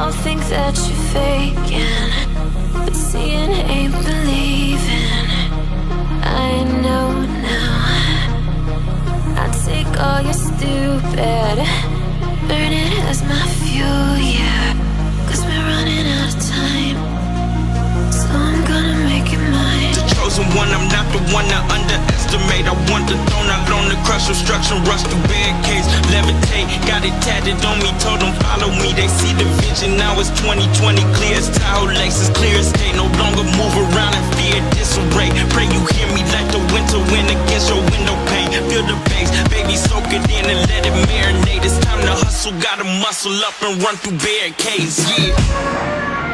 I'll think that you're faking, but seeing ain't believing. I know now. I take all your stupid, burn it as my fuel, yeah. Cause we're running out of time, so I'm gonna make it mine. The chosen one, I'm not the one to underestimate. I want the throne, I learned to crush obstruction, rush through barricades, levitate. Got it tatted on me, told them follow me. They see the vision, now it's 2020, clear as Tahoe Lexus, clear as day. No longer move around in fear, disarray. Pray you hear me like the winter wind against your window pane. Feel the bass, baby, soak it in and let it marinate. It's time to hustle, gotta muscle up and run through barricades, yeah.